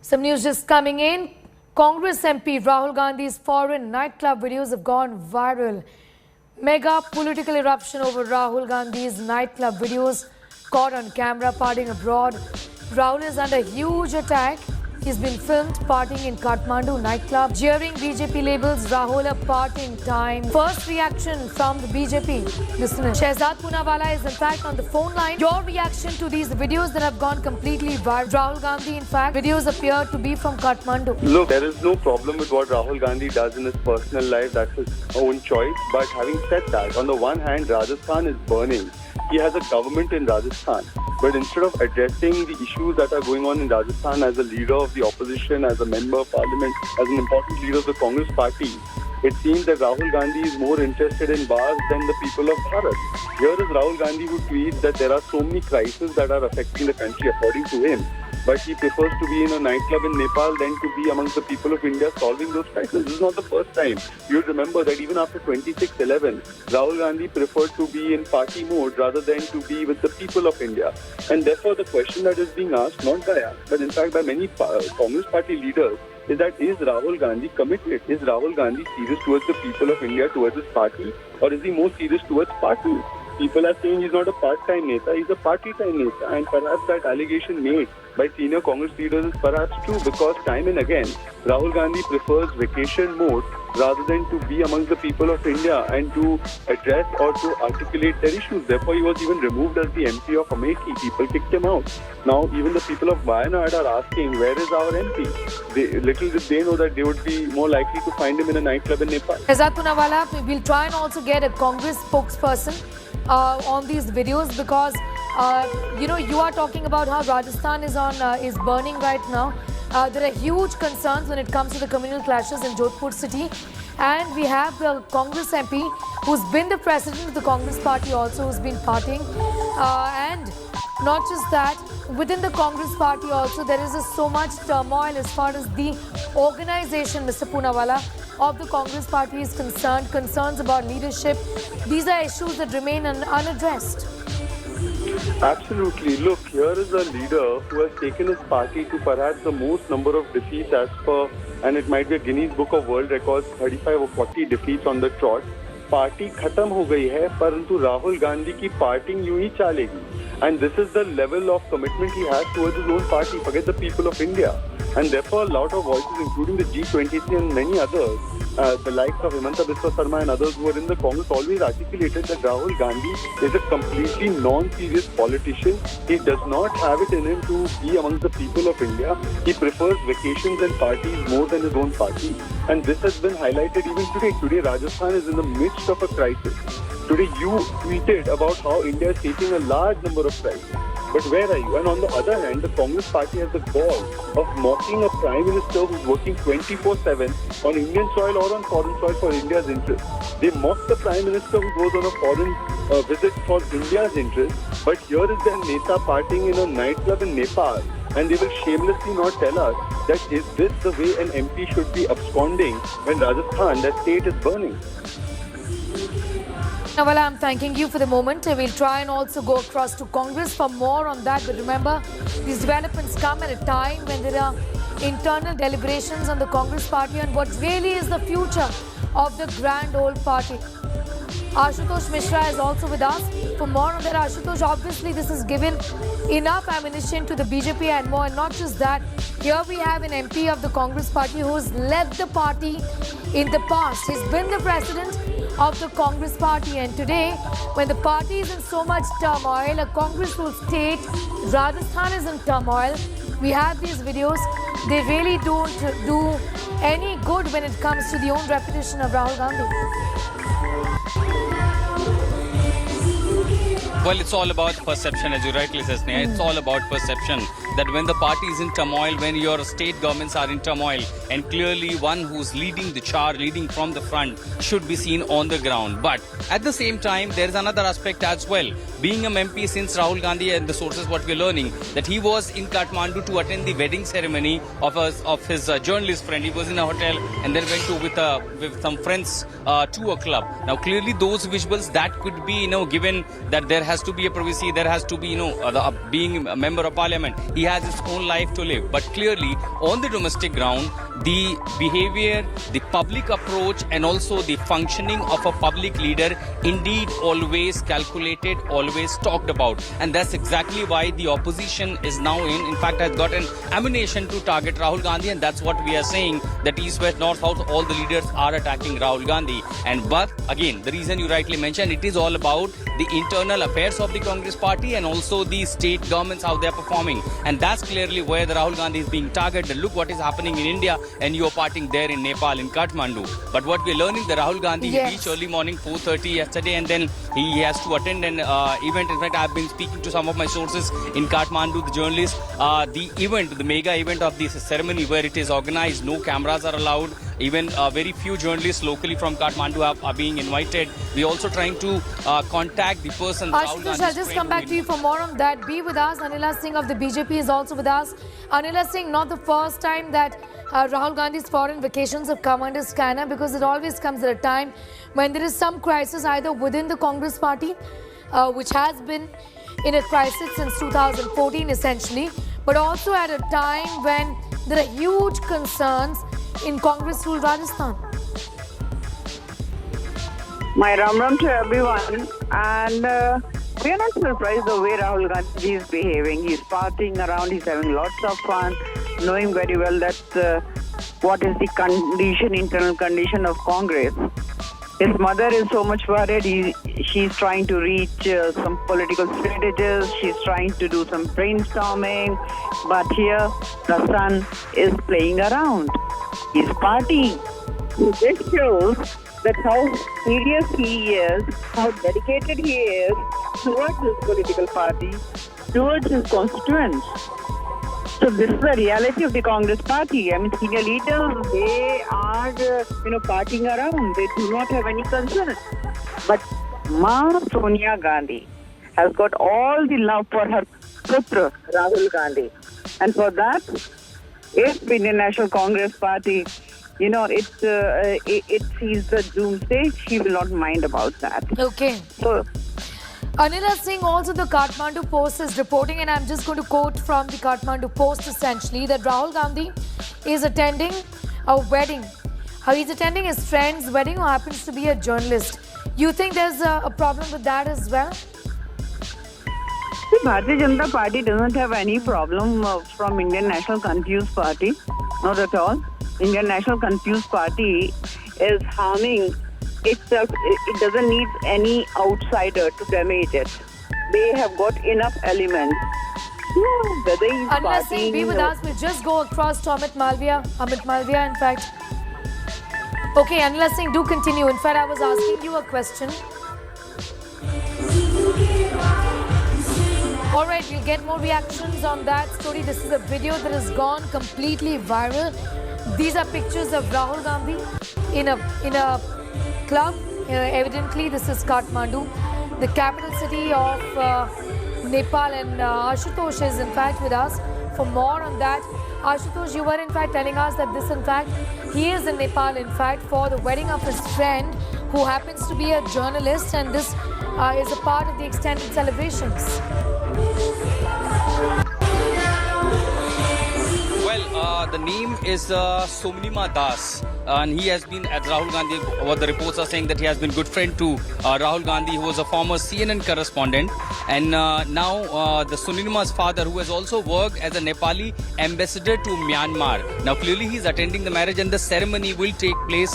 Some news just coming in. Congress MP Rahul Gandhi's foreign nightclub videos have gone viral. Mega political eruption over Rahul Gandhi's nightclub videos caught on camera partying abroad. Rahul is under huge attack. He's been filmed partying in Kathmandu nightclub. Jeering BJP labels Rahul a partying time. First reaction from the BJP listeners. Shehzad Poonawalla is in fact on the phone line. Your reaction to these videos that have gone completely viral. Rahul Gandhi, in fact, videos appear to be from Kathmandu. Look, there is no problem with what Rahul Gandhi does in his personal life. That's his own choice. But having said that, on the one hand, Rajasthan is burning. He has a government in Rajasthan. But instead of addressing the issues that are going on in Rajasthan as a leader of the opposition, as a member of parliament, as an important leader of the Congress party, it seems that Rahul Gandhi is more interested in bars than the people of Bharat. Here is Rahul Gandhi who tweets that there are so many crises that are affecting the country according to him. But he prefers to be in a nightclub in Nepal than to be amongst the people of India solving those crises. This is not the first time. You remember that even after 26/11, Rahul Gandhi preferred to be in party mode rather than to be with the people of India. And therefore the question that is being asked, not by us, but in fact by many Congress party leaders, is that is Rahul Gandhi committed? Is Rahul Gandhi serious towards the people of India, towards his party? Or is he more serious towards party? People are saying he's not a part-time Neta, he's a party-time Neta. And perhaps that allegation made by senior Congress leaders is perhaps true because time and again, Rahul Gandhi prefers vacation mode rather than to be amongst the people of India and to address or to articulate their issues. Therefore, he was even removed as the MP of Amethi. People kicked him out. Now, even the people of Wayanad are asking, where is our MP? Little did they know that they would be more likely to find him in a nightclub in Nepal. Shehzad Poonawalla, we'll try and also get a Congress spokesperson on these videos because you are talking about how Rajasthan is burning right now. There are huge concerns when it comes to the communal clashes in Jodhpur city, and we have the Congress MP who's been the president of the Congress party also, who's been partying, and not just that, within the Congress party also there is so much turmoil as far as the organization, Mr. Poonawalla, of the Congress party is concerned, concerns about leadership. These are issues that remain unaddressed. Absolutely. Look, here is a leader who has taken his party to perhaps the most number of defeats as per, and it might be a Guinness Book of World Records, 35 or 40 defeats on the trot. Party खत्म हो गई है परंतु राहुल गांधी की parting यूं ही चलेगी. And this is the level of commitment he has towards his own party. Forget the people of India. And therefore, a lot of voices, including the G23 and many others, the likes of Himanta Biswa Sarma and others who are in the Congress, always articulated that Rahul Gandhi is a completely non-serious politician. He does not have it in him to be amongst the people of India. He prefers vacations and parties more than his own party. And this has been highlighted even today. Today, Rajasthan is in the midst of a crisis. Today, you tweeted about how India is facing a large number of crises. But where are you? And on the other hand, the Congress party has the gall of mocking a Prime Minister who's working 24/7 on Indian soil or on foreign soil for India's interest. They mock the Prime Minister who goes on a foreign visit for India's interest. But here is their Neta partying in a nightclub in Nepal. And they will shamelessly not tell us that is this the way an MP should be absconding when Rajasthan, that state, is burning. Well, I'm thanking you for the moment. We'll try and also go across to Congress for more on that. But remember, these developments come at a time when there are internal deliberations on the Congress party and what really is the future of the grand old party. Ashutosh Mishra is also with us. For more on that, Ashutosh, obviously this has given enough ammunition to the BJP and more. And not just that, here we have an MP of the Congress party who has led the party in the past. He's been the president of the Congress party, and today, when the party is in so much turmoil, a congressful state, Rajasthan is in turmoil, we have these videos. They really don't do any good when it comes to the own reputation of Rahul Gandhi. Well, it's all about perception, as you rightly said, Sneha. It's all about perception. That when the party is in turmoil, when your state governments are in turmoil, and clearly one who's leading the charge, leading from the front, should be seen on the ground. But at the same time, there is another aspect as well. Being an MP since Rahul Gandhi, and the sources what we're learning, that he was in Kathmandu to attend the wedding ceremony of his journalist friend. He was in a hotel and then went to with some friends to a club. Now, clearly those visuals that could be, given that there has to be a privacy, there has to be, being a member of parliament, he has his own life to live. But clearly, on the domestic ground, the behavior, the public approach, and also the functioning of a public leader indeed always calculated, always talked about. And that's exactly why the opposition is now in fact, has got an ammunition to target Rahul Gandhi, and that's what we are saying, that east, west, north, south, all the leaders are attacking Rahul Gandhi. But again, the reason you rightly mentioned, it is all about the internal affairs of the Congress party and also the state governments, how they are performing. And that's clearly where the Rahul Gandhi is being targeted. Look what is happening in India, and you are partying there in Nepal, in Kathmandu. But what we're learning, the Rahul Gandhi reached early morning 4:30 yesterday, and then he has to attend an event. In fact, I've been speaking to some of my sources in Kathmandu, the journalists. The event, the mega event of this ceremony where it is organized, no cameras are allowed. Even very few journalists locally from Kathmandu are being invited. We're also trying to contact the person. Ashutosh, I'll just come back to you for more on that. Be with us. Anila Singh of the BJP is also with us. Anila Singh, not the first time that Rahul Gandhi's foreign vacations have come under scanner, because it always comes at a time when there is some crisis either within the Congress party, which has been in a crisis since 2014 essentially, but also at a time when there are huge concerns in Congress-ruled Rajasthan. My ram to everyone, and we are not surprised the way Rahul Gandhi is behaving. He's partying around, he's having lots of fun, knowing very well that what is the condition, internal condition of Congress. His mother is so much worried. She's trying to reach some political strategies. She's trying to do some brainstorming. But here, the son is playing around. He's partying. This shows that how serious he is, how dedicated he is towards his political party, towards his constituents. So this is the reality of the Congress party. I mean, senior leaders, they are, partying around. They do not have any concern. But Ma Sonia Gandhi has got all the love for her putra, Rahul Gandhi. And for that, if Indian National Congress Party, it sees the doomsday, she will not mind about that. Okay. So, Anila Singh, also the Kathmandu Post is reporting, and I'm just going to quote from the Kathmandu Post essentially, that Rahul Gandhi is attending a wedding. He's attending his friend's wedding, who happens to be a journalist. You think there's a problem with that as well? The Bharatiya Janata Party doesn't have any problem from Indian National Confused Party. Not at all. Indian National Confused Party is harming itself. It doesn't need any outsider to damage it. They have got enough elements. Whether he's Anila Singh, be with us. We'll just go across to Amit Malviya, in fact. Okay, Anila Singh, do continue. In fact, I was asking you a question. All right, we'll get more reactions on that story. This is a video that has gone completely viral. These are pictures of Rahul Gandhi in a club. Evidently, this is Kathmandu, the capital city of Nepal, and Ashutosh is in fact with us for more on that. Ashutosh, you were in fact telling us that this, in fact, he is in Nepal, in fact, for the wedding of his friend, who happens to be a journalist, and this is a part of the extended celebrations. Well, the name is Sumnima Udas, and he has been, as Rahul Gandhi, what the reports are saying, that he has been good friend to Rahul Gandhi, who was a former CNN correspondent, and now the Sumnima's father, who has also worked as a Nepali ambassador to Myanmar. Now clearly he is attending the marriage, and the ceremony will take place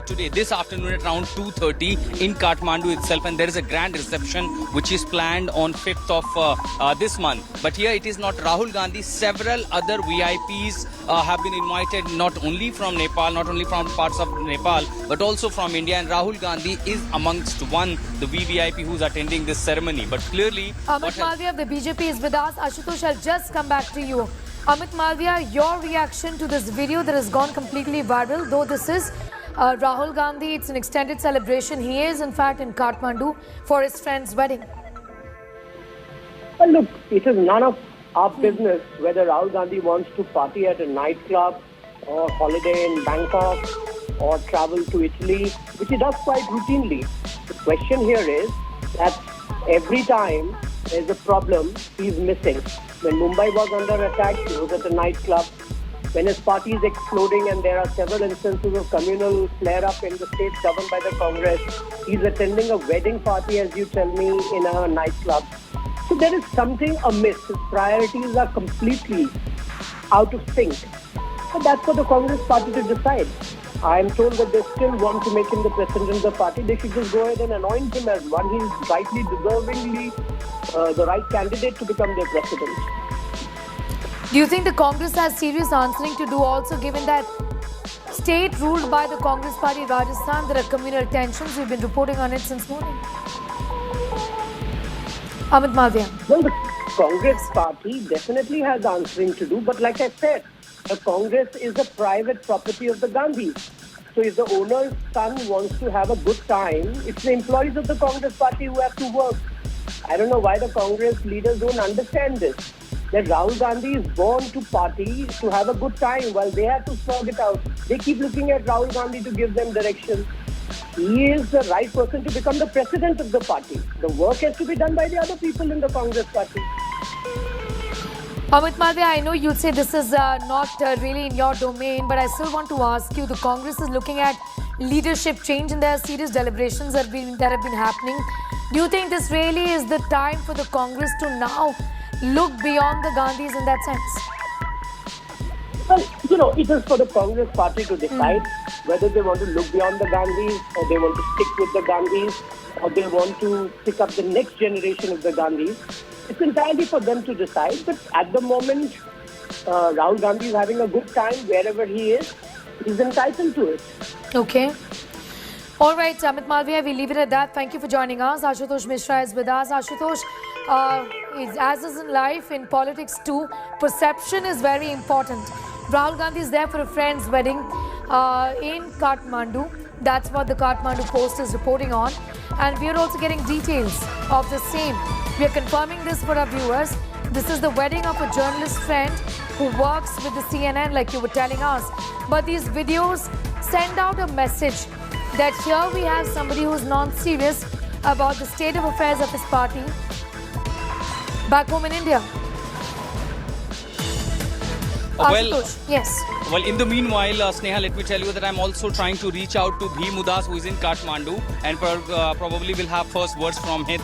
today, this afternoon at around 2:30 in Kathmandu itself, and there is a grand reception which is planned on 5th of this month. But here it is not Rahul Gandhi, several other VIPs have been invited, not only from Nepal, not only from parts of Nepal, but also from India, and Rahul Gandhi is amongst the VVIP who's attending this ceremony. But clearly, Amit Malviya of the BJP is with us. Ashutosh, I'll just come back to you. Amit Malviya, your reaction to this video that has gone completely viral, though this is Rahul Gandhi, it's an extended celebration. He is in fact in Kathmandu for his friend's wedding. Well, look, it is none of our business whether Rahul Gandhi wants to party at a nightclub or holiday in Bangkok or travel to Italy, which he does quite routinely. The question here is that every time there's a problem. He's missing. When Mumbai was under attack, he was at a nightclub. When his party is exploding and there are several instances of communal flare-up in the states governed by the Congress, he's attending a wedding party, as you tell me, in a nightclub. So there is something amiss. His priorities are completely out of sync. So that's for the Congress party to decide. I am told that they still want to make him the president of the party. They should just go ahead and anoint him as one. He is rightly, deservingly the right candidate to become their president. Do you think the Congress has serious answering to do also, given that state ruled by the Congress party Rajasthan, there are communal tensions? We've been reporting on it since morning. Amit Malviya. Well, the Congress party definitely has answering to do, but like I said, the Congress is a private property of the Gandhis. So if the owner's son wants to have a good time, it's the employees of the Congress party who have to work. I don't know why the Congress leaders don't understand this. That Rahul Gandhi is born to party to have a good time while they have to slog it out. They keep looking at Rahul Gandhi to give them direction. He is the right person to become the president of the party. The work has to be done by the other people in the Congress party. Amit Malviya, I know you'd say this is not really in your domain, but I still want to ask you, the Congress is looking at leadership change and there are serious deliberations that have been happening. Do you think this really is the time for the Congress to now look beyond the Gandhis in that sense? Well, it is for the Congress party to decide whether they want to look beyond the Gandhis or they want to stick with the Gandhis or they want to pick up the next generation of the Gandhis. It's entirely for them to decide. But at the moment, Rahul Gandhi is having a good time wherever he is. He's entitled to it. Okay. All right, Amit Malviya, we leave it at that. Thank you for joining us. Ashutosh Mishra is with us. Ashutosh, as is in life, in politics too, perception is very important. Rahul Gandhi is there for a friend's wedding in Kathmandu. That's what the Kathmandu Post is reporting on. And we are also getting details of the same. We are confirming this for our viewers. This is the wedding of a journalist friend who works with the CNN, like you were telling us. But these videos send out a message that here we have somebody who's non-serious about the state of affairs of his party back home in India. Ashutosh, yes. Well, in the meanwhile, Sneha, let me tell you that I'm also trying to reach out to Bhim Udas, who is in Kathmandu, and probably will have first words from him,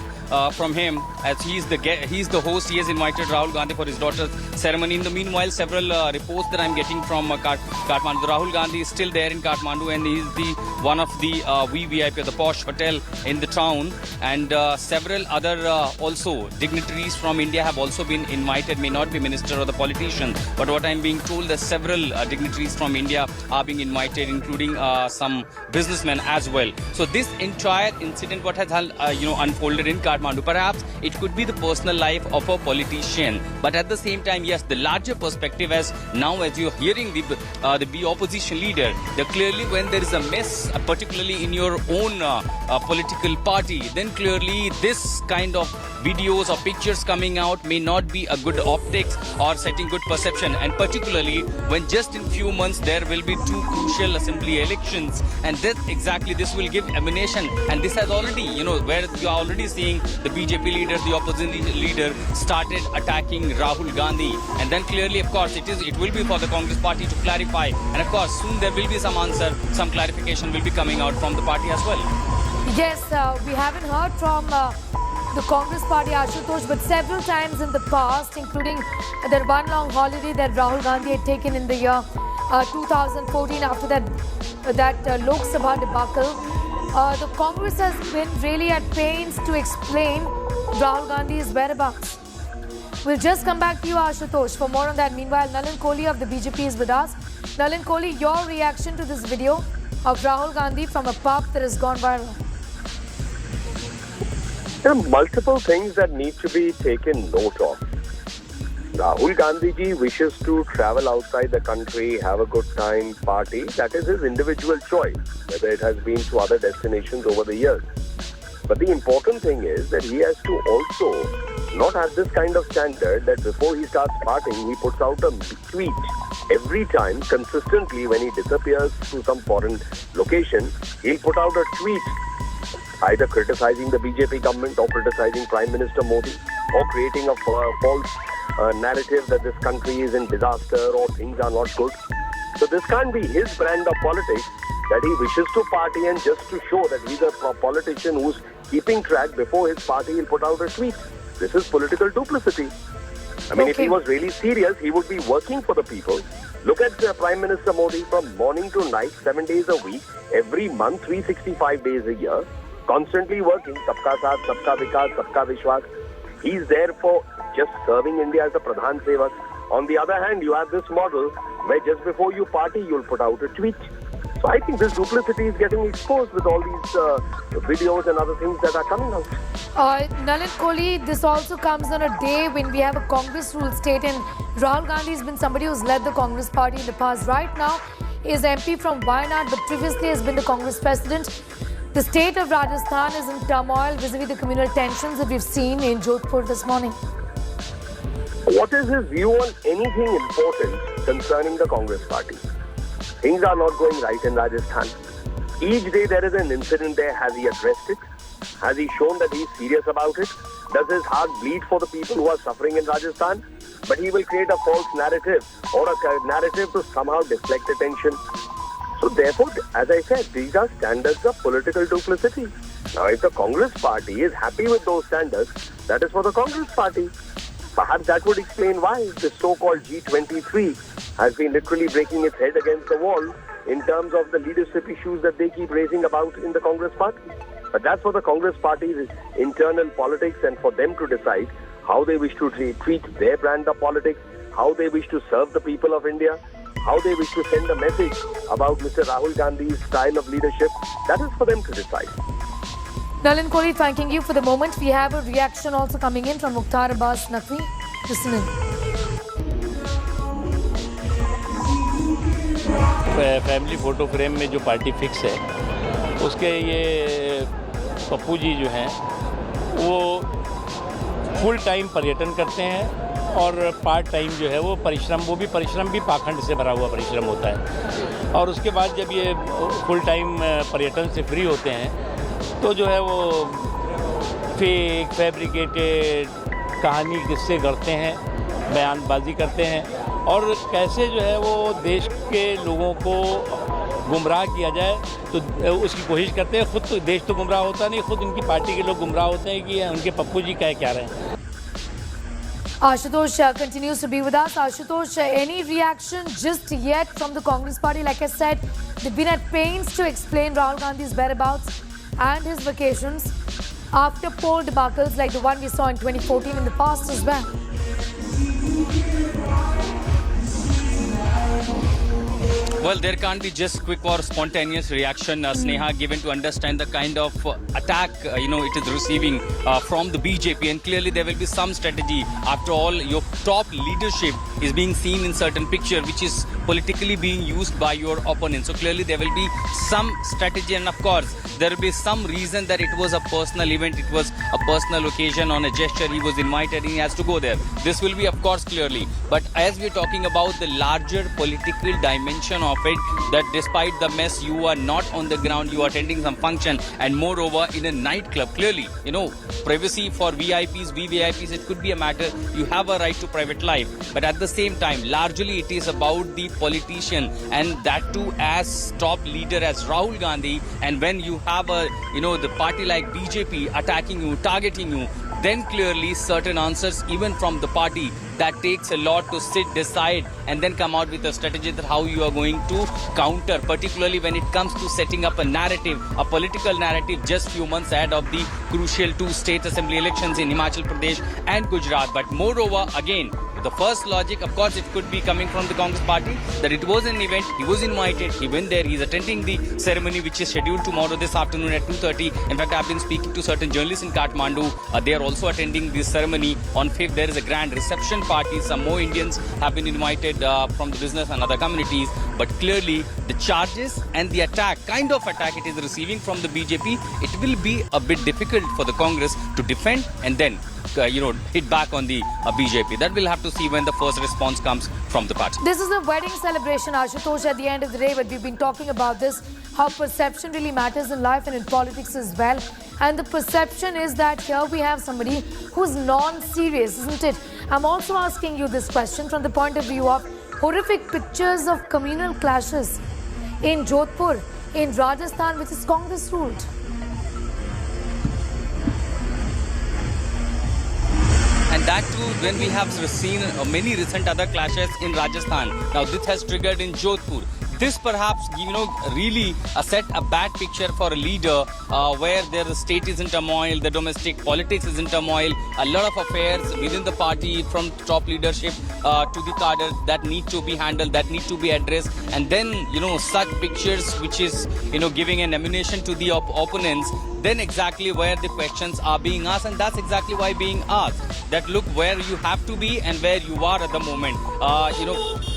as he's the host. He has invited Rahul Gandhi for his daughter's ceremony. In the meanwhile, several reports that I'm getting from Kathmandu. Rahul Gandhi is still there in Kathmandu, and he's one of the VVIP, the posh hotel in the town, and several other also dignitaries from India have also been invited. May not be minister or the politician, but what I'm being told that several dignitaries from India are being invited, including some businessmen as well. So this entire incident, what has unfolded in Kathmandu, perhaps it could be the personal life of a politician, but at the same time, yes, the larger perspective, as now as you're hearing the opposition leader, clearly when there is a mess, particularly in your own political party, then clearly this kind of videos or pictures coming out may not be a good optics or setting good perception, and particularly when just in few months there will be two crucial assembly elections, and this will give ammunition, and this has already, where you are already seeing the BJP leader, the opposition leader started attacking Rahul Gandhi, and then clearly, of course, it will be for the Congress party to clarify, and of course soon there will be some answer, some clarification will be coming out from the party as well. Yes, we haven't heard from the Congress party, Ashutosh, but several times in the past, including that one long holiday that Rahul Gandhi had taken in the year 2014 after that Lok Sabha debacle, the Congress has been really at pains to explain Rahul Gandhi's whereabouts. We'll just come back to you, Ashutosh, for more on that. Meanwhile, Nalin Kohli of the BJP is with us. Nalin Kohli, your reaction to this video of Rahul Gandhi from a pub that has gone viral? There are multiple things that need to be taken note of. Rahul Gandhi ji wishes to travel outside the country, have a good time, party. That is his individual choice, whether it has been to other destinations over the years. But the important thing is that he has to also not have this kind of standard that before he starts partying, he puts out a tweet. Every time, consistently, when he disappears to some foreign location, he'll put out a tweet, either criticizing the BJP government or criticizing Prime Minister Modi. or creating a false narrative that this country is in disaster or things are not good. So this can't be his brand of politics, that he wishes to party and just to show that he's a politician who's keeping track before his party will put out a tweet. This is political duplicity. I mean, if he was really serious, he would be working for the people. Look at Prime Minister Modi from morning to night, 7 days a week, every month, 365 days a year, constantly working. Sabka Saath, Sabka Vikas, Sabka Vishwas. He's there for just serving India as a Pradhan Sevak. On the other hand, you have this model where just before you party, you'll put out a tweet. So I think this duplicity is getting exposed with all these videos and other things that are coming out. Nalin Kohli, this also comes on a day when we have a Congress-ruled state, and Rahul Gandhi has been somebody who's led the Congress party in the past. Right now, he is MP from Wayanad, but previously has been the Congress president. The state of Rajasthan is in turmoil vis-a-vis the communal tensions that we've seen in Jodhpur this morning. What is his view on anything important concerning the Congress party? Things are not going right in Rajasthan. Each day there is an incident there. Has he addressed it? Has he shown that he's serious about it? Does his heart bleed for the people who are suffering in Rajasthan? But he will create a false narrative or a narrative to somehow deflect attention. So therefore, as I said, these are standards of political duplicity. Now, if the Congress party is happy with those standards, that is for the Congress party. Perhaps that would explain why this so-called G23 has been literally breaking its head against the wall in terms of the leadership issues that they keep raising about in the Congress party. But that's for the Congress party's internal politics and for them to decide how they wish to treat their brand of politics, how they wish to serve the people of India, how they wish to send a message about Mr. Rahul Gandhi's style of leadership. That is for them to decide. Nalin Kohli, thanking you for the moment. We have a reaction also coming in from Mukhtar Abbas Naqvi. Listen in. Family photo frame में जो party fix है उसके ये पप्पू जी जो हैं वो full time पर्यटन करते हैं और पार्ट टाइम जो है वो भी परिश्रम भी पाखंड से भरा हुआ परिश्रम होता है। और उसके बाद जब ये फुल टाइम पर्यटन से फ्री होते हैं तो जो है वो फेक फैब्रिकेटेड कहानी किस्से करते हैं, बयानबाजी करते हैं और कैसे जो है वो देश के लोगों को गुमराह किया जाए तो उसकी कोशिश करते हैं। खुद तो देश तो गुमराह होता नहीं, खुद उनकी पार्टी के लोग गुमराह होते हैं कि उनके पप्पू जी क्या रहे हैं। Ashutosh continues to be with us. Ashutosh, any reaction just yet from the Congress party? Like I said, they've been at pains to explain Rahul Gandhi's whereabouts and his vacations after poll debacles like the one we saw in 2014 in the past as well. Well, there can't be just quick or spontaneous reaction, Sneha, given to understand the kind of attack, it is receiving from the BJP. And clearly there will be some strategy. After all, your top leadership is being seen in certain picture, which is politically being used by your opponent. So clearly there will be some strategy. And of course, there will be some reason that it was a personal event. It was a personal occasion on a gesture. He was invited and he has to go there. This will be, of course, clearly. But as we're talking about the larger political dimension of it, that despite the mess, you are not on the ground, you are attending some function, and moreover in a nightclub. Clearly, privacy for VIPs, VVIPs, it could be a matter. You have a right to private life, but at the same time, largely it is about the politician, and that too as top leader as Rahul Gandhi. And when you have the party like BJP attacking you, targeting you, then clearly certain answers even from the party, that takes a lot to sit, decide and then come out with a strategy that how you are going to counter, particularly when it comes to setting up a narrative, a political narrative just few months ahead of the crucial 2 state assembly elections in Himachal Pradesh and Gujarat. But moreover, again, the first logic, of course, it could be coming from the Congress party, that it was an event, he was invited, he went there, he's attending the ceremony which is scheduled tomorrow this afternoon at 2:30. In fact, I've been speaking to certain journalists in Kathmandu. They are also attending this ceremony. On 5th, there is a grand reception party. Some more Indians have been invited from the business and other communities. But clearly, the charges and the kind of attack it is receiving from the BJP, it will be a bit difficult for the Congress to defend and then hit back on the BJP. That we'll have to see when the first response comes from the party. This is a wedding celebration, Ashutosh, at the end of the day, but we've been talking about this, how perception really matters in life and in politics as well. And the perception is that here we have somebody who's non-serious, isn't it? I'm also asking you this question from the point of view of horrific pictures of communal clashes in Jodhpur, in Rajasthan, which is Congress ruled. And that too, when we have seen many recent other clashes in Rajasthan. Now this has triggered in Jodhpur. This perhaps, really set a bad picture for a leader where the state is in turmoil, the domestic politics is in turmoil, a lot of affairs within the party from top leadership to the cadre that need to be handled, that need to be addressed. And then, such pictures which is, giving an ammunition to the opponents, then exactly where the questions are being asked. And that's exactly why being asked. That look where you have to be and where you are at the moment.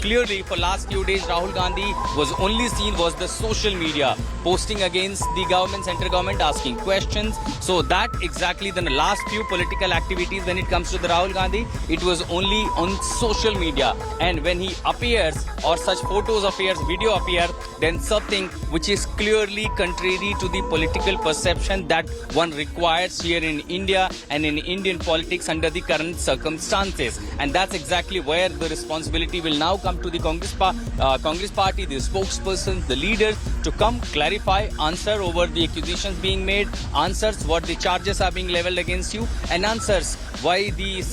Clearly for last few days, Rahul Gandhi was only seen was the social media posting against the government, central government, asking questions. So that exactly the last few political activities when it comes to the Rahul Gandhi, it was only on social media. And when he appears or such photos appears, video appear, then something which is clearly contrary to the political perception that one requires here in India and in Indian politics under the current circumstances. And that's exactly where the responsibility will now come to the Congress party, the spokesperson, the leaders, to come clarify, answer over the accusations being made, answers what the charges are being leveled against you, and answers why the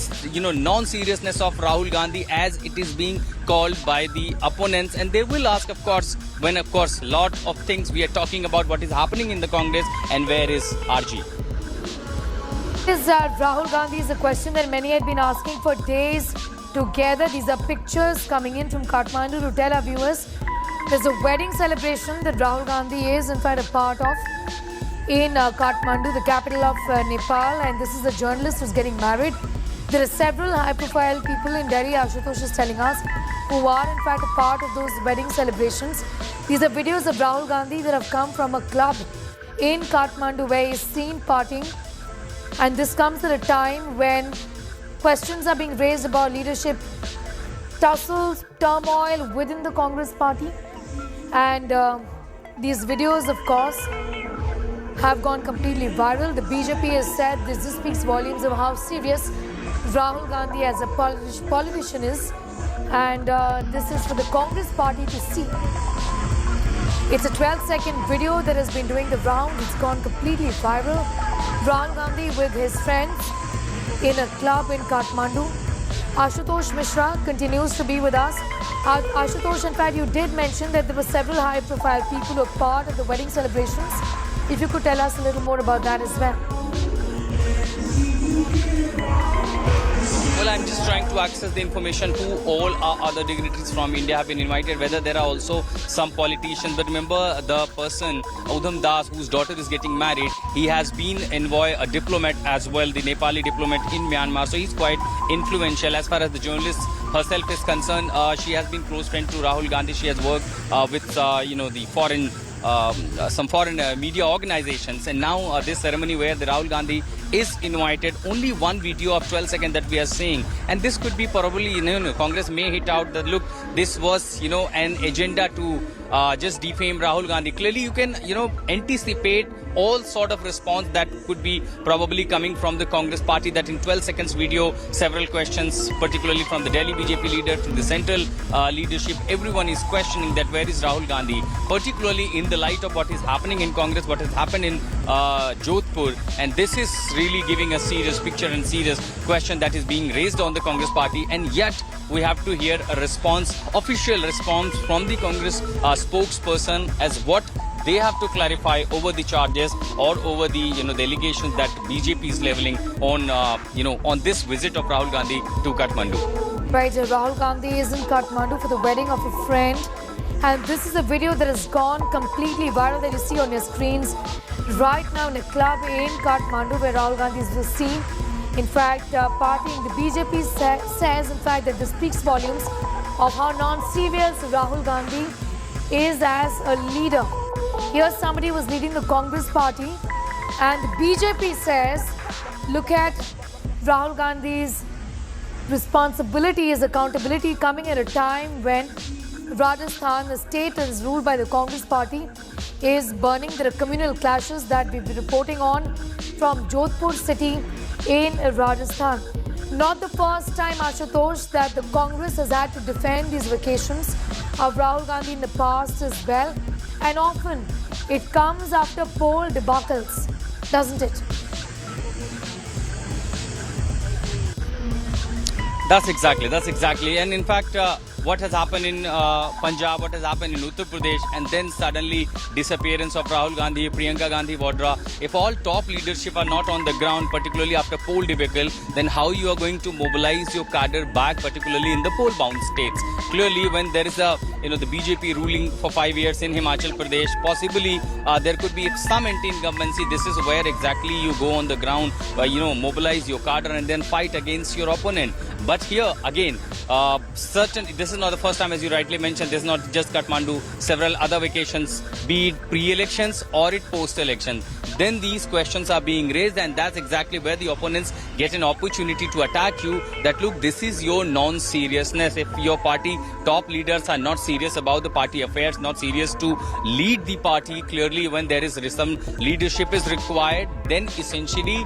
non-seriousness of Rahul Gandhi as it is being called by the opponents. And they will ask, of course, when of course lot of things we are talking about what is happening in the Congress and where is RG. Is Rahul Gandhi is a question that many had been asking for days together. These are pictures coming in from Kathmandu to tell our viewers there's a wedding celebration that Rahul Gandhi is in fact a part of in Kathmandu, the capital of Nepal, and this is a journalist who's getting married. There are several high-profile people in Delhi, Ashutosh is telling us, who are in fact a part of those wedding celebrations. These are videos of Rahul Gandhi that have come from a club in Kathmandu where he's seen partying. And this comes at a time when questions are being raised about leadership tussles, turmoil within the Congress party. And these videos, of course, have gone completely viral. The BJP has said this speaks volumes of how serious Rahul Gandhi as a politician is. And this is for the Congress party to see. It's a 12-second video that has been doing the round. It's gone completely viral. Rahul Gandhi with his friends in a club in Kathmandu. Ashutosh Mishra continues to be with us. Ashutosh, in fact, you did mention that there were several high-profile people who were part of the wedding celebrations. If you could tell us a little more about that as well. Well, I'm just trying to access the information who all our other dignitaries from India have been invited, whether there are also some politicians. But remember the person, Udham Das, whose daughter is getting married, he has been envoy, a diplomat as well, the Nepali diplomat in Myanmar. So he's quite influential. As far as the journalist herself is concerned, she has been close friend to Rahul Gandhi. She has worked with, the foreign some foreign media organizations, and now this ceremony where the Rahul Gandhi is invited, only one video of 12 seconds that we are seeing, and this could be probably, Congress may hit out that look, this was, an agenda to just defame Rahul Gandhi. Clearly you can, anticipate all sort of response that could be probably coming from the Congress party, that in 12 seconds video, several questions, particularly from the Delhi BJP leader to the central leadership, everyone is questioning that where is Rahul Gandhi, particularly in the light of what is happening in Congress, what has happened in Jodhpur, and this is really giving a serious picture and serious question that is being raised on the Congress party. And yet we have to hear a response, official response from the Congress spokesperson as what they have to clarify over the charges or over the the allegations that BJP is leveling on on this visit of Rahul Gandhi to Kathmandu. Right, Rahul Gandhi is in Kathmandu for the wedding of a friend, and this is a video that has gone completely viral that you see on your screens right now in a club in Kathmandu where Rahul Gandhi is seen. In fact, partying. The BJP says, in fact, that this speaks volumes of how non-serious Rahul Gandhi is as a leader. Here's somebody who was leading the Congress party, and the BJP says, look at Rahul Gandhi's responsibility is accountability coming at a time when Rajasthan, the state is ruled by the Congress party, is burning. There are communal clashes that we've been reporting on from Jodhpur city in Rajasthan. Not the first time, Ashutosh, that the Congress has had to defend these vacations of Rahul Gandhi in the past as well. And often it comes after poll debacles, doesn't it? That's exactly. And in fact, what has happened in Punjab, what has happened in Uttar Pradesh, and then suddenly disappearance of Rahul Gandhi, Priyanka Gandhi Vadra. If all top leadership are not on the ground, particularly after poll debacle, then how you are going to mobilize your cadre back, particularly in the poll-bound states? Clearly, when there is a the BJP ruling for 5 years in Himachal Pradesh, possibly there could be some anti-incumbency. This is where exactly you go on the ground, mobilize your cadre and then fight against your opponent. But here again, this is not the first time, as you rightly mentioned. This is not just Kathmandu. Several other vacations, be it pre-elections or it post-elections. Then these questions are being raised, and that's exactly where the opponents get an opportunity to attack you. That look, this is your non-seriousness. If your party top leaders are not serious about the party affairs, not serious to lead the party clearly when there is some leadership is required, then essentially,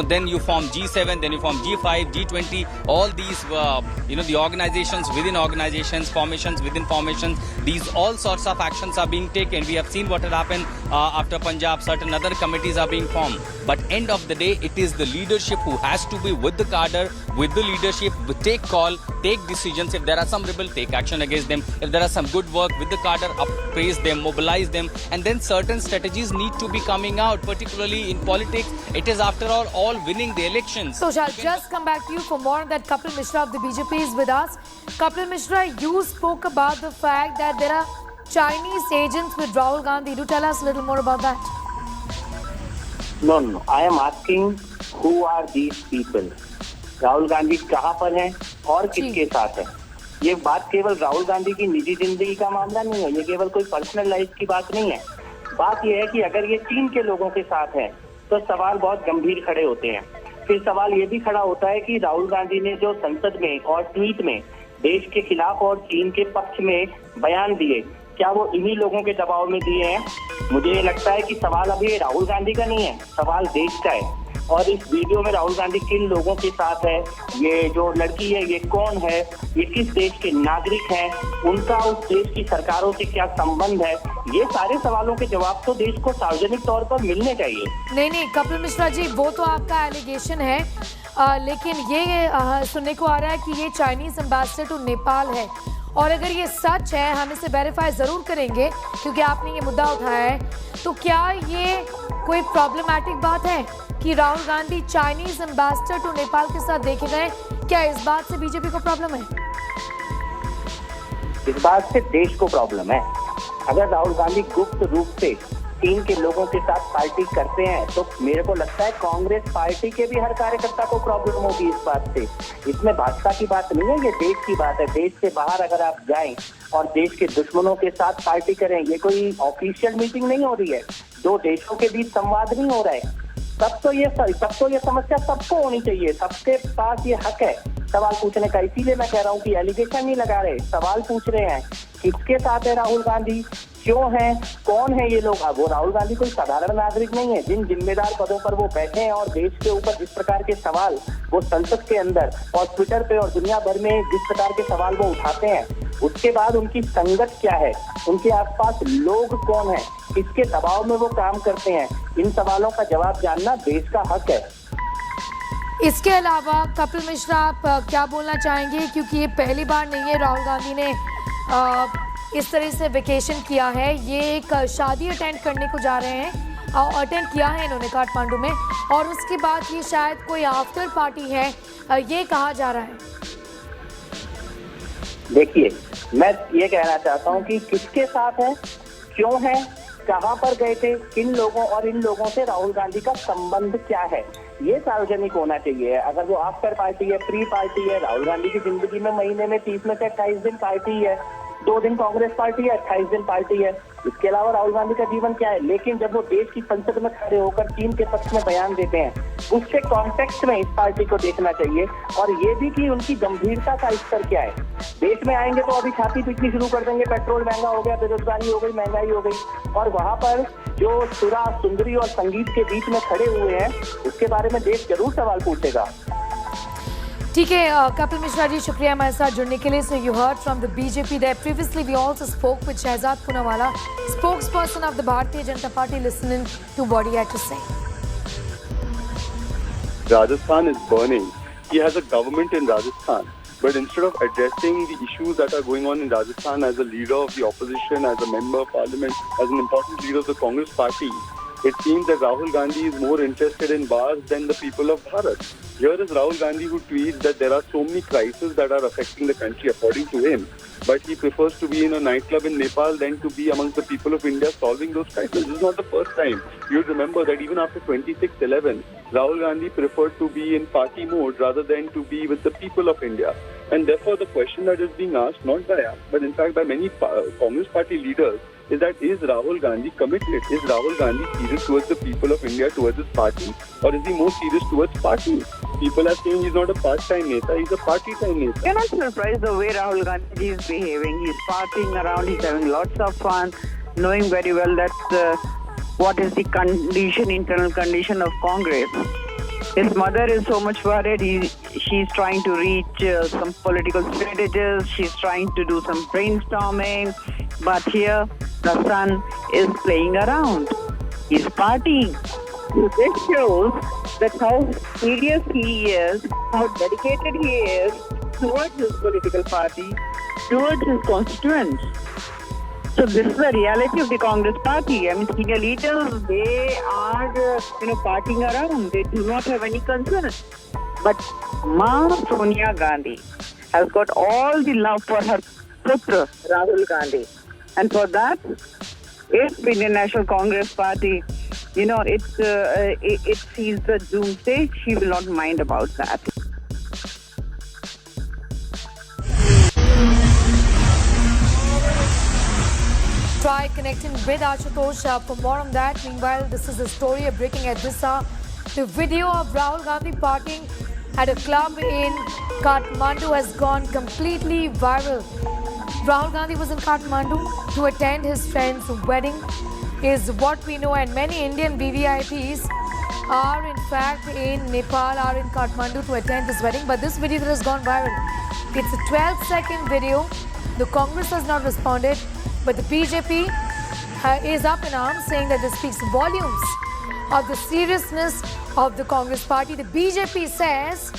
then you form G7, then you form G5, G20, all these, the organizations within organizations, formations within formations, these all sorts of actions are being taken. We have seen what had happened after Punjab. Certain other committees are being formed. But end of the day, it is the leadership who has to be with the cadre, with the leadership, take call, take decisions. If there are some rebel, take action against them. If there are some good work with the cadre, praise them, mobilize them. And then certain strategies need to be coming out, particularly in politics. It is after all winning the elections. So shall just come back to you for more on that. Kapil Mishra of the BJP is with us. Kapil Mishra, you spoke about the fact that there are Chinese agents with Rahul Gandhi. Do tell us a little more about that. No. I am asking who are these people? Rahul Gandhi कहाँ पर हैं और किसके साथ हैं? ये बात केवल राहुल गांधी की निजी जिंदगी का मामला नहीं है, ये केवल कोई पर्सनल लाइफ की बात नहीं है। बात ये है कि अगर ये चीन के लोगों के साथ है तो सवाल बहुत गंभीर खड़े होते हैं। फिर सवाल ये भी खड़ा होता है कि राहुल गांधी ने जो संसद में और ट्वीट में देश के खिलाफ और चीन के पक्ष में बयान दिए, क्या वो इन्हीं लोगों के दबाव में दिए हैं? मुझे ये लगता है कि सवाल अभी राहुल गांधी का नहीं है, सवाल देश का है। और इस वीडियो में राहुल गांधी किन लोगों के साथ है, ये जो लड़की है ये कौन है, ये किस देश के नागरिक हैं, उनका उस देश की सरकारों से क्या संबंध है, ये सारे सवालों के जवाब तो देश को सार्वजनिक तौर पर मिलने चाहिए। नहीं कपिल मिश्रा जी, वो तो आपका एलिगेशन है, लेकिन ये सुनने को आ रहा है कि ये चाइनीज एम्बेसडर टू नेपाल है। और अगर ये सच है, हम इसे वेरीफाई ज़रूर करेंगे क्योंकि आपने ये मुद्दा उठाया है, तो क्या ये कोई प्रॉब्लमैटिक बात है कि Rahul Gandhi Chinese ambassador to Nepal के साथ देखे गए? क्या इस बात से बीजेपी को प्रॉब्लम है? इस बात से देश को प्रॉब्लम है। अगर राहुल गांधी गुप्त रूप से चीन के लोगों के साथ पार्टी करते हैं तो मेरे को लगता है कांग्रेस पार्टी के भी हर कार्यकर्ता को प्रॉब्लम होगी इस बात से। इसमें भाजपा की बात नहीं है, ये देश की बात है। देश से बाहर अगर आप जाएं और देश के दुश्मनों के साथ पार्टी करें, ये कोई ऑफिशियल मीटिंग नहीं हो रही है, दो देशों के बीच संवाद नहीं हो रहा है। तब तो ये समस्या सबको होनी चाहिए, सबके पास ये हक है सवाल पूछने का। इसीलिए मैं कह रहा हूँ कि एलिगेशन नहीं लगा रहे, सवाल पूछ रहे हैं। किसके साथ है राहुल गांधी, क्यों है, कौन है ये लोग? वो राहुल गांधी कोई साधारण नागरिक नहीं है। जिन जिम्मेदार पदों पर वो बैठे हैं और देश के ऊपर जिस प्रकार के सवाल वो संसद के अंदर और ट्विटर पे और दुनिया भर में जिस प्रकार के सवाल वो उठाते हैं, उसके बाद उनकी संगत क्या है, उनके आसपास लोग कौन है, किसके दबाव में वो काम करते हैं, इन सवालों का जवाब जानना देश का हक है। इसके अलावा कपिल मिश्रा, आप क्या बोलना चाहेंगे? क्योंकि ये पहली बार नहीं है राहुल गांधी ने इस तरह से वेकेशन किया है। ये एक शादी अटेंड करने को जा रहे हैं और अटेंड किया है इन्होंने काठमांडू में, और उसके बाद ये शायद कोई आफ्टर पार्टी है, ये कहा जा रहा है। देखिए, मैं ये कहना चाहता हूँ कि किसके साथ है, क्यों है, कहाँ पर गए थे, किन लोगों और इन लोगों से राहुल गांधी का संबंध क्या है, ये सार्वजनिक होना चाहिए। अगर वो आफ्टर पार्टी है, प्री पार्टी है, राहुल गांधी की जिंदगी में महीने में 30 में से 28 दिन पार्टी है, 2 दिन कांग्रेस पार्टी है, 28 दिन पार्टी है। इसके अलावा राहुल गांधी का जीवन क्या है? लेकिन जब वो देश की संसद में खड़े होकर चीन के पक्ष में बयान देते हैं, उसके कॉन्टेक्स्ट में इस पार्टी को देखना चाहिए और ये भी कि उनकी गंभीरता का स्तर क्या है। देश में आएंगे तो अभी छाती पीटनी शुरू कर देंगे, पेट्रोल महंगा हो गया, बेरोजगारी हो गई, महंगाई हो गई, और वहां पर जो सुरा सुंदरी और संगीत के बीच में खड़े हुए हैं उसके बारे में देश जरूर सवाल पूछेगा। ठीक है, कपिल मिश्रा जी, शुक्रिया हमारे साथ जुड़ने के लिए। So you heard from the BJP that previously we also spoke with Shehzad Poonawalla, spokesperson of the Bharatiya Janata Party, listening to what he had to say. Rajasthan is burning. He has a government in Rajasthan. But instead of addressing the issues that are going on in Rajasthan as a leader of the opposition, as a member of parliament, as an important leader of the Congress party, it seems that Rahul Gandhi is more interested in bars than the people of Bharat. Here is Rahul Gandhi who tweets that there are so many crises that are affecting the country according to him. But he prefers to be in a nightclub in Nepal than to be amongst the people of India solving those crises. This is not the first time. You'd remember that even after 26/11, Rahul Gandhi preferred to be in party mode rather than to be with the people of India. And therefore the question that is being asked, not by us, but in fact by many Congress party leaders, is that is Rahul Gandhi committed? Is Rahul Gandhi serious towards the people of India, towards his party? Or is he more serious towards party? People are saying he's not a part-time neta, he's a party-time neta. You're not surprised the way Rahul Gandhi is behaving. He's partying around, he's having lots of fun, knowing very well that what is the internal condition of Congress. His mother is so much worried. She's trying to reach some political strategies. She's trying to do some brainstorming. But here, the son is playing around. He's partying. So this shows that how serious he is, how dedicated he is towards his political party, towards his constituents. So this is the reality of the Congress party. I mean, senior leaders, they are, partying around. They do not have any concerns. But Ma Sonia Gandhi has got all the love for her putra, Rahul Gandhi. And for that, if Indian National Congress Party, it sees the doomsday, she will not mind about that. Try connecting with Ashutosh for more on that. Meanwhile, this is the story of breaking at this hour. The video of Rahul Gandhi partying at a club in Kathmandu has gone completely viral. Rahul Gandhi was in Kathmandu to attend his friend's wedding, is what we know, and many Indian VVIPs are in fact in Nepal, are in Kathmandu to attend this wedding. But this video that has gone viral, it's a 12-second video. The Congress has not responded, but the BJP is up in arms, saying that this speaks volumes of the seriousness of the Congress party. The BJP says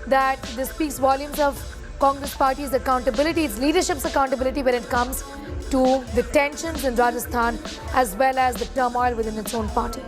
that this speaks volumes of Congress party's accountability, its leadership's accountability when it comes to the tensions in Rajasthan as well as the turmoil within its own party.